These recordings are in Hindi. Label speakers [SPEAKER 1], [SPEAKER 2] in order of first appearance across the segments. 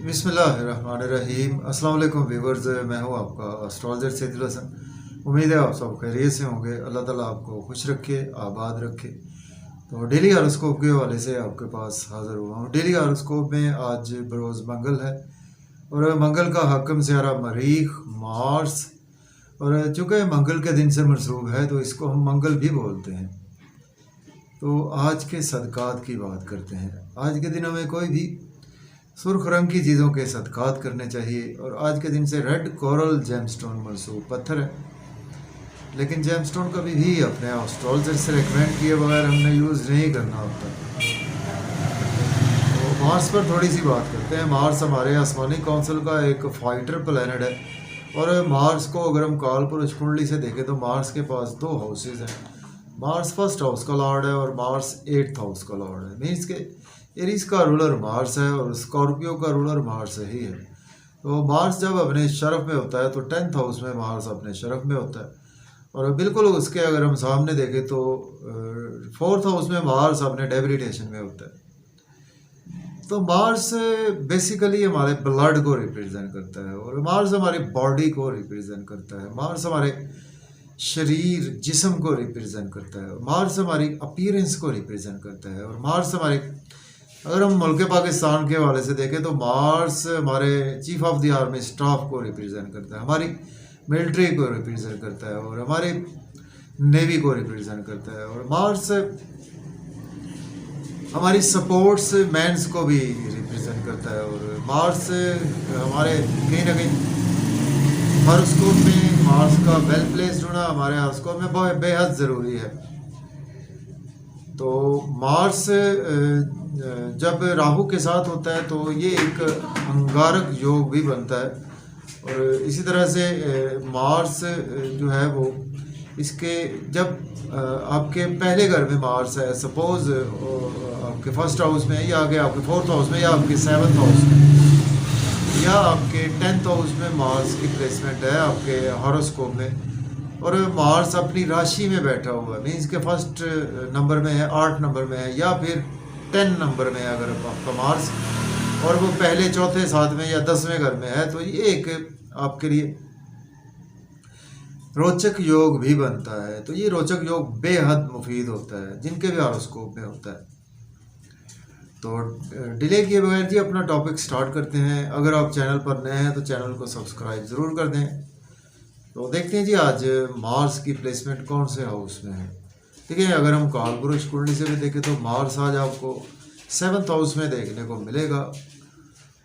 [SPEAKER 1] बिस्मिल्लाहिर्रहमानिर्रहीम। अस्सलाम वालेकुम व्यूवर्स, मैं हूं आपका एस्ट्रोलॉजर सैदुल हसन। उम्मीद है आप सब खैरियत से होंगे। अल्लाह ताला आपको खुश रखे, आबाद रखे। तो डेली हॉरोस्कोप के हवाले से आपके पास हाज़िर हुआ हूँ। डेली हॉरोस्कोप में आज बरोज़ मंगल है और मंगल का हकम सियारा मरीख मार्स, और चूँकि मंगल के दिन से मनसूब है तो इसको हम मंगल भी बोलते हैं। तो आज के सदक़ात की बात करते हैं। आज के दिन हमें कोई भी सुर्ख रंग की चीज़ों के सदक़ात करने चाहिए। और आज के दिन से रेड कोरल जेमस्टोन मनसूब पत्थर है, लेकिन जेमस्टोन कभी भी अपने एस्ट्रोलॉजर से रिकमेंड किए बगैर हमने यूज़ नहीं करना होता। तो मार्स पर थोड़ी सी बात करते हैं। मार्स हमारे आसमानी काउंसिल का एक फाइटर प्लैनेट है, और मार्स को अगर हम कालपुरुष कुंडली से देखें तो मार्स के पास दो हाउसेज हैं। मार्स फर्स्ट हाउस का लॉर्ड है और मार्स 8th हाउस का लॉर्ड है। मीन्स के एरीज का रूलर मार्स है और स्कॉर्पियो का रूलर मार्स ही है। तो मार्स जब अपने शरफ में होता है तो 10th हाउस में मार्स अपने शरफ में होता है, और बिल्कुल उसके अगर हम सामने देखें तो 4th हाउस में मार्स अपने डेबिलिटेशन में होता है। तो मार्स बेसिकली हमारे ब्लड को रिप्रेजेंट करता है, और मार्स हमारी बॉडी को रिप्रेजेंट करता है। मार्स हमारे शरीर जिस्म को रिप्रेजेंट करता है। मार्स हमारी अपीयरेंस को रिप्रेजेंट करता है। और मार्स हमारे, अगर हम मुल्क पाकिस्तान के हवाले से देखें तो मार्स हमारे chief of the army staff को रिप्रेजेंट करता है, हमारी मिलिट्री को रिप्रेजेंट करता है, और हमारी नेवी को रिप्रेजेंट करता है। और मार्स हमारी सपोर्ट्स मैंस को भी रिप्रेजेंट करता है। और मार्स हमारे कहीं ना कहीं हॉरोस्कोप में मार्स का वेल प्लेस्ड होना हमारे हॉरोस्कोप में बहुत बेहद ज़रूरी है। तो मार्स जब राहु के साथ होता है तो ये एक अंगारक योग भी बनता है। और इसी तरह से मार्स जो है वो इसके जब आपके पहले घर में मार्स है, सपोज आपके फर्स्ट हाउस में, या आगे आपके 4th हाउस में, या आपके 7th हाउस में, या आपके 10th हाउस में मार्स की प्लेसमेंट है आपके हॉरोस्कोप में, और मार्स अपनी राशि में बैठा हुआ है, मीन्स के फर्स्ट नंबर में है, 8 नंबर में है, या फिर 10 नंबर में है अगर आपका मार्स, और वो पहले चौथे 7वें या 10वें घर में है, तो ये एक आपके लिए रोचक योग भी बनता है। तो ये रोचक योग बेहद मुफीद होता है जिनके भी हॉरोस्कोप में होता है। तो डिले किए बगैर जी अपना टॉपिक स्टार्ट करते हैं। अगर आप चैनल पर नए हैं तो चैनल को सब्सक्राइब ज़रूर कर दें। तो देखते हैं जी आज मार्स की प्लेसमेंट कौन से हाउस में है। देखिए, अगर हम कालपुरुष कुंडली से भी देखें तो मार्स आज आपको 7th हाउस में देखने को मिलेगा,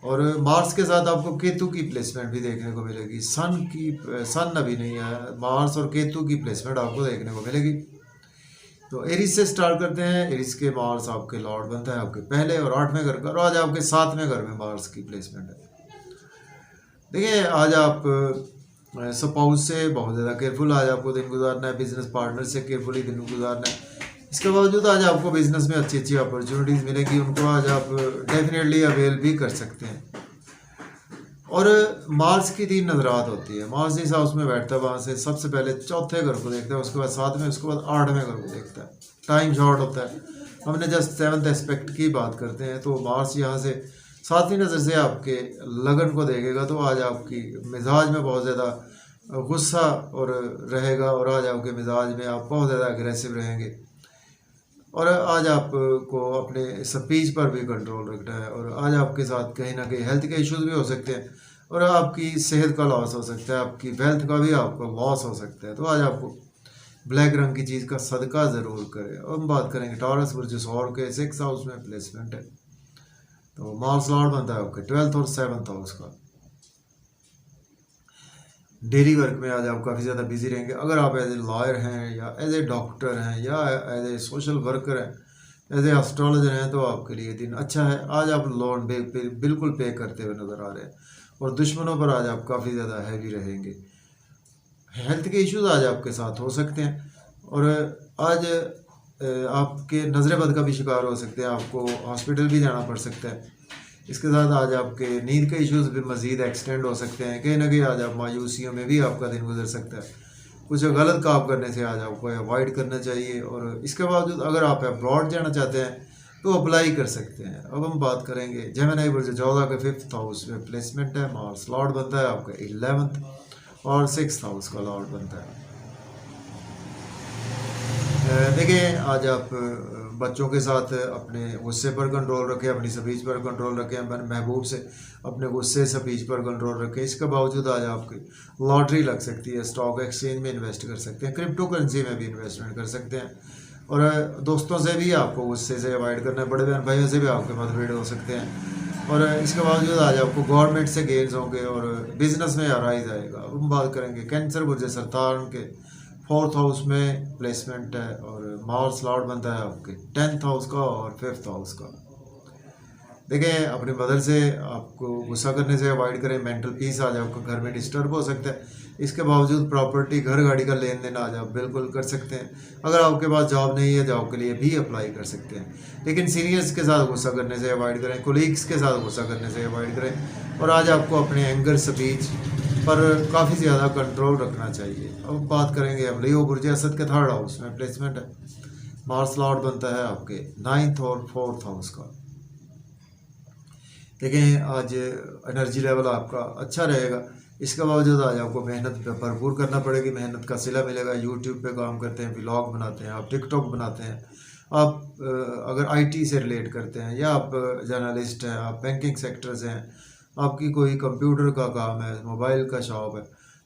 [SPEAKER 1] और मार्स के साथ आपको केतु की प्लेसमेंट भी देखने को मिलेगी। सन अभी नहीं है, मार्स और केतु की प्लेसमेंट आपको देखने को मिलेगी। तो एरिस से स्टार्ट करते हैं। एरिस के मार्स आपके लॉर्ड बनता है आपके पहले और 8वें घर का, और आज आपके 7वें घर में मार्स की प्लेसमेंट है। देखिए, आज आप स्पाउस से बहुत ज़्यादा केयरफुल आज आपको दिन गुजारना है, बिजनेस पार्टनर से केयरफुली दिन गुजारना है। इसके बावजूद आज आपको बिजनेस में अच्छी अच्छी अपॉर्चुनिटीज़ मिलेगी, उनको आज आप डेफिनेटली अवेल भी कर सकते हैं। और मार्स की 3 नजरात होती है। मार्स जिस हाउस में बैठता है वहाँ से सबसे पहले चौथे घर को देखता है, उसके बाद 7वें, उसके बाद 8वें घर को देखता है। टाइम शॉर्ट होता है, हमने जस्ट 7th एस्पेक्ट की बात करते हैं। तो मार्स यहाँ से 7वीं नज़र से आपके लगन को देखेगा, तो आज आपकी मिजाज में बहुत ज़्यादा गुस्सा और रहेगा, और आज आपके मिजाज में आप बहुत ज़्यादा अग्रेसिव रहेंगे, और आज आपको अपने स्पीच पर भी कंट्रोल रखना है। और आज आपके साथ कहीं ना कहीं हेल्थ के इश्यूज भी हो सकते हैं, और आपकी सेहत का लॉस हो सकता है, आपकी वेल्थ का भी आपको लॉस हो सकता है। तो आज आपको ब्लैक रंग की चीज़ का सदका ज़रूर करें। और हम बात करेंगे टॉरस बुर्ज सौर के 6th हाउस में प्लेसमेंट है। तो मार्स लॉर्ड बनता है आपके 12th और 7th हाउस का। डेली वर्क में आज आप काफ़ी ज़्यादा बिजी रहेंगे। अगर आप एज ए लॉयर हैं, या एज ए डॉक्टर हैं, या एज ए सोशल वर्कर हैं, एज ए एस्ट्रोलॉजर हैं, तो आपके लिए दिन अच्छा है। आज आप लोन बिल्कुल पे करते हुए नज़र आ रहे हैं, और दुश्मनों पर आज आप काफ़ी ज़्यादा हैवी रहेंगे। हेल्थ के इश्यूज आज आपके साथ हो सकते हैं, और आज आपके नज़र बद का भी शिकार हो सकते हैं, आपको हॉस्पिटल भी जाना पड़ सकता है। इसके साथ आज आपके नींद के इश्यूज भी मज़ीद एक्सटेंड हो सकते हैं। कहीं ना कहीं आज आप मायूसियों में भी आपका दिन गुजर सकता है। कुछ गलत काम करने से आज आपको अवॉइड करना चाहिए। और इसके बावजूद अगर आप अब्रॉड जाना चाहते हैं तो अप्लाई कर सकते हैं। अब हम बात करेंगे जेमिनी बुर्ज 14 के 5th हाउस में प्लेसमेंट है। मार्स लॉर्ड बनता है आपका 11th और 6th हाउस का लॉर्ड बनता है। देखिए आज आप बच्चों के साथ अपने गुस्से पर कंट्रोल रखें, अपनी स्पीच पर कंट्रोल रखें, महबूब से अपने गुस्से स्पीच पर कंट्रोल रखें। इसके बावजूद आज आपकी लॉटरी लग सकती है, स्टॉक एक्सचेंज में इन्वेस्ट कर सकते हैं, क्रिप्टो करेंसी में भी इन्वेस्टमेंट कर सकते हैं। और दोस्तों से भी आपको गुस्से से अवॉइड करना है, बड़े बहन भाइयों से भी आपके मतभेद हो सकते हैं। और इसके बावजूद आज आपको गवर्नमेंट से गेन्स होंगे और बिजनेस में राइज आएगा। अब हम बात करेंगे कैंसर बुर्ज सरतान के 4th हाउस में प्लेसमेंट है और मार्स लॉर्ड बनता है आपके 10th हाउस का और 5th हाउस का। देखिए अपनी मदर से आपको गुस्सा करने से अवॉइड करें, मेंटल पीस आज आपका घर में डिस्टर्ब हो सकता है। इसके बावजूद प्रॉपर्टी घर गाड़ी का लेन देन आज आप बिल्कुल कर सकते हैं। अगर आपके पास जॉब नहीं है, जॉब के लिए भी अप्लाई कर सकते हैं, लेकिन सीनियर्स के साथ गुस्सा करने से अवॉइड करें, कोलीग्स के साथ गुस्सा करने से अवॉइड करें। और आज आपको अपने एंगर स्पीच पर काफ़ी ज़्यादा कंट्रोल रखना चाहिए। अब बात करेंगे हम लियो बुर्ज असद के 3rd हाउस में प्लेसमेंट है। मार्स लॉर्ड बनता है आपके 9th और 4th हाउस का। देखें आज एनर्जी लेवल आपका अच्छा रहेगा। इसके बावजूद आज आपको मेहनत पे भरपूर करना पड़ेगी, मेहनत का सिला मिलेगा। यूट्यूब पे काम करते हैं, व्लॉग बनाते हैं, आप टिकटॉक बनाते हैं, आप अगर आईटी से रिलेट करते हैं या आप जर्नलिस्ट हैं, आप बैंकिंग सेक्टर से हैं, आपकी कोई कंप्यूटर का काम है, मोबाइल का शॉप है,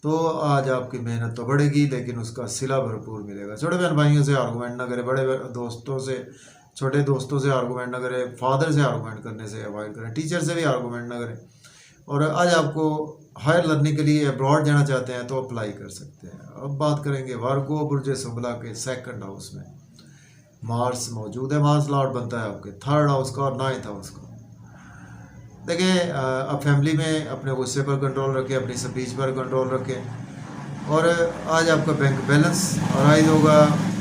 [SPEAKER 1] तो आज आपकी मेहनत तो बढ़ेगी लेकिन उसका सिला भरपूर मिलेगा। छोटे बहन भाइयों से आर्गूमेंट ना करें, बड़े दोस्तों से, छोटे दोस्तों से आर्गूमेंट ना करें, फादर से आर्गूमेंट करने से अवॉइड करें, टीचर से भी आर्गूमेंट ना करें। और आज आपको हायर लर्निंग के लिए अब्रॉड जाना चाहते हैं तो अप्लाई कर सकते हैं। अब बात करेंगे वर्गो बुर्ज सुंबला के 2nd हाउस में मार्स मौजूद है। मार्स लॉर्ड बनता है आपके 3rd हाउस का और 9th हाउस का। देखिए अब फैमिली में अपने गुस्से पर कंट्रोल रखें, अपनी स्पीच पर कंट्रोल रखें। और आज आपका बैंक बैलेंस राइज होगा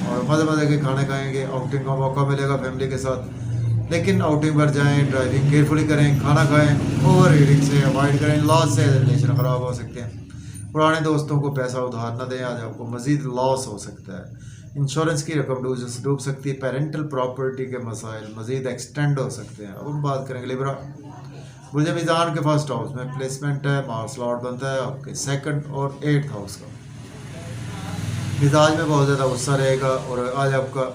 [SPEAKER 1] और मज़े के खाने खाएंगे, आउटिंग का मौका मिलेगा फैमिली के साथ। लेकिन आउटिंग पर जाएं, ड्राइविंग केयरफुली करें, खाना खाएं, ओवर ईटिंग से अवॉइड करें, लॉस से रिलेशन ख़राब हो सकते हैं। पुराने दोस्तों को पैसा उधार न दें, आज आपको मज़ीद लॉस हो सकता है। इंश्योरेंस की रकम डूब सकती है, पेरेंटल प्रॉपर्टी के मसाइल मज़ीद एक्सटेंड हो सकते हैं। अब हम बात करेंगे लिब्रा बुर्ज मीज़ान के 1st हाउस में प्लेसमेंट है। मार्स लॉर्ड बनता है आपके 2nd और 8th हाउस का। मिजाज में बहुत ज़्यादा गुस्सा रहेगा और आज आपका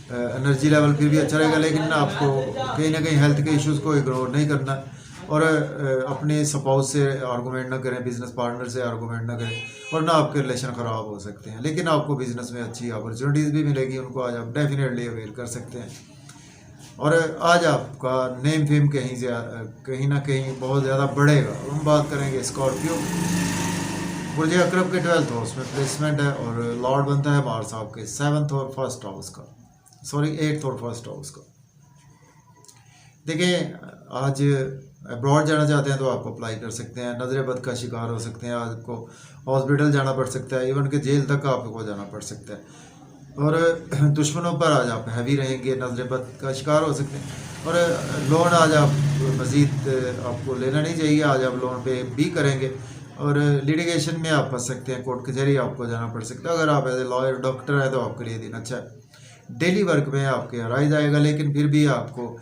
[SPEAKER 1] एनर्जी लेवल फिर भी अच्छा रहेगा, लेकिन आपको कहीं ना कहीं हेल्थ के इश्यूज़ को इग्नोर नहीं करना और अपने स्पाउस से आर्गूमेंट ना करें, बिजनेस पार्टनर से आर्गूमेंट ना करें, वरना आपके रिलेशन ख़राब हो सकते हैं। लेकिन आपको बिजनेस में अच्छी अपॉर्चुनिटीज़ भी मिलेगी, उनको आज आप डेफिनेटली अवेल कर सकते हैं। और आज आपका नेम फेम कहीं ना कहीं बहुत ज़्यादा बढ़ेगा। हम बात करेंगे स्कॉर्पियो बुर्ज अकरब के 12th हाउस में प्लेसमेंट है और लॉर्ड बनता है मार्स आपके 7th और 1st हाउस का, 8th और 1st हाउस का। देखिए आज अब्रॉड जाना चाहते हैं तो आप अप्लाई कर सकते हैं, नजर बद का शिकार हो सकते हैं, आपको हॉस्पिटल जाना पड़ सकता है, इवन कि जेल तक आपको जाना पड़ सकता है। और दुश्मनों पर आज आप हैवी रहेंगे, नजर बद का शिकार हो सकते हैं। और लोन आज आप मज़ीद आपको लेना नहीं चाहिए, आज आप लोन पे भी करेंगे और लिटिगेशन में आप फंस सकते हैं, कोर्ट कचहरी आपको जाना पड़ सकता है। अगर आप एज ए लॉयर डॉक्टर है तो आपके लिए दिन अच्छा है। डेली वर्क में आपके राइज आएगा, लेकिन फिर भी आपको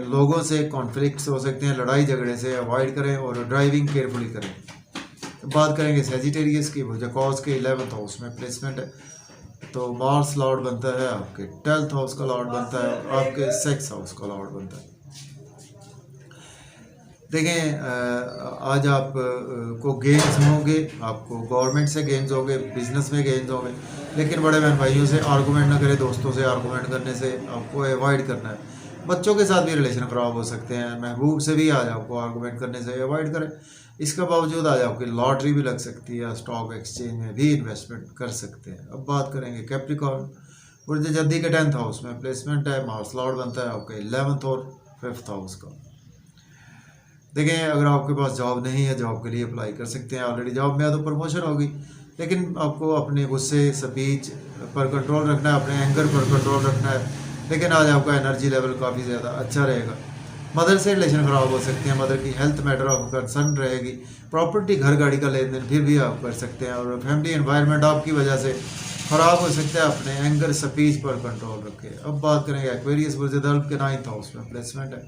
[SPEAKER 1] लोगों से कॉन्फ्लिक्ट्स हो सकते हैं, लड़ाई झगड़े से अवॉइड करें और ड्राइविंग केयरफुली करें। बात करेंगे सेजिटेरियस की बुर्ज कॉज के 11th हाउस में प्लेसमेंट है। तो मार्स लॉर्ड बनता है आपके 12th हाउस का लॉर्ड बनता है, आपके 6th हाउस का लॉर्ड बनता है। देखें आज आप को गेन्स होंगे, आपको गवर्नमेंट से गेन्स होंगे, बिजनेस में गेन्स होंगे, लेकिन बड़े बहन भाइयों से आर्गूमेंट ना करें, दोस्तों से आर्गूमेंट करने से आपको अवॉइड करना है। बच्चों के साथ भी रिलेशन ख़राब हो सकते हैं, महबूब से भी आज आपको आर्गूमेंट करने से अवॉइड करें। इसके बावजूद आज आपकी लॉटरी भी लग सकती है, स्टॉक एक्सचेंज में भी इन्वेस्टमेंट कर सकते हैं। अब बात करेंगे कैप्रिकॉर्न बुर्ज जद्दी के 10th हाउस में प्लेसमेंट है। मार्स लॉर्ड बनता है आपके 11th और 5th हाउस का। देखें अगर आपके पास जॉब नहीं है, जॉब के लिए अप्लाई कर सकते हैं। ऑलरेडी जॉब में है तो प्रमोशन होगी, लेकिन आपको अपने गुस्से स्पीच पर कंट्रोल रखना है, अपने एंगर पर कंट्रोल रखना है। लेकिन आज आपका एनर्जी लेवल काफ़ी ज़्यादा अच्छा रहेगा। मदर से रिलेशन ख़राब हो सकते हैं, मदर की हेल्थ मैटर ऑफ कंसर्न रहेगी। प्रॉपर्टी घर गाड़ी का लेन देन फिर भी आप कर सकते हैं और फैमिली एनवायरनमेंट आपकी वजह से ख़राब हो सकता है, अपने एंगर स्पीच पर कंट्रोल रखें। अब बात करेंगे एक्वेरियस बुर्ज-ए-दल्ब के 9th हाउस में प्लेसमेंट है।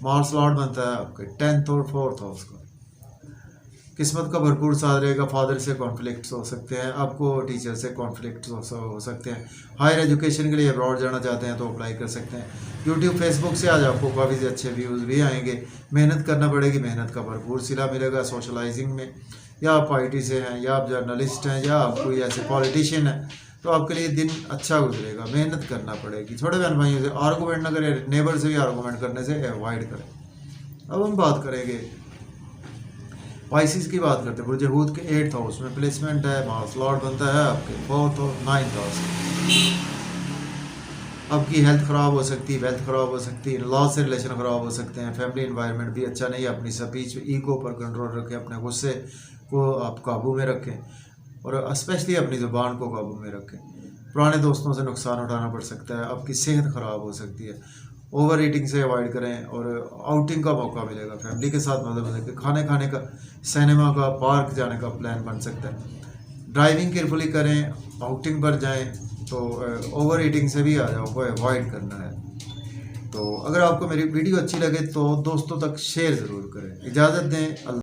[SPEAKER 1] मार्स लॉर्ड बनता है आपके 10th और 4th हाउस का। किस्मत का भरपूर साथ रहेगा। फादर से कॉन्फ्लिक्ट्स हो सकते हैं, आपको टीचर से कॉन्फ्लिक्ट्स हो सकते हैं। हायर एजुकेशन के लिए अब्रॉड जाना चाहते हैं तो अप्लाई कर सकते हैं। यूट्यूब फेसबुक से आज आपको काफ़ी अच्छे व्यूज़ भी आएंगे। मेहनत करना पड़ेगी, मेहनत का भरपूर सिला मिलेगा सोशलाइजिंग में। या आप IT से हैं, या आप जर्नलिस्ट हैं, या आप कोई ऐसे पॉलिटिशियन हैं, तो आपके लिए दिन अच्छा गुजरेगा। मेहनत करना पड़ेगी। छोटे बहन भाइयों से आर्गूमेंट ना करें, नेबर से भी आर्गूमेंट करने से अवॉइड करें। अब हम बात करेंगे पाइसिस की, बात करते हैं। बुर्ज-ए-हूत के 8th हाउस में प्लेसमेंट है। मार्स लॉर्ड बनता है आपके 4th और 9th हाउस। आपकी हेल्थ ख़राब हो सकती है, वेल्थ ख़राब हो सकती है, लॉ से रिलेशन ख़राब हो सकते हैं। फैमिली इन्वायरमेंट भी अच्छा नहीं है। अपनी स्पीच ईगो पर कंट्रोल रखें, अपने गुस्से को आप काबू में रखें और स्पेशली अपनी ज़ुबान को काबू में रखें। पुराने दोस्तों से नुकसान उठाना पड़ सकता है। आपकी सेहत ख़राब हो सकती है। ओवर ईटिंग से अवॉइड करें और आउटिंग का मौका मिलेगा। फैमिली के साथ मज़े मज़े के खाने का, सिनेमा का, पार्क जाने का प्लान बन सकता है। ड्राइविंग केयरफुली करें, आउटिंग पर जाएं तो ओवर ईटिंग से भी आ जाओ को अवॉइड करना है। तो अगर आपको मेरी वीडियो अच्छी लगे तो दोस्तों तक शेयर ज़रूर करें। इजाज़त दें।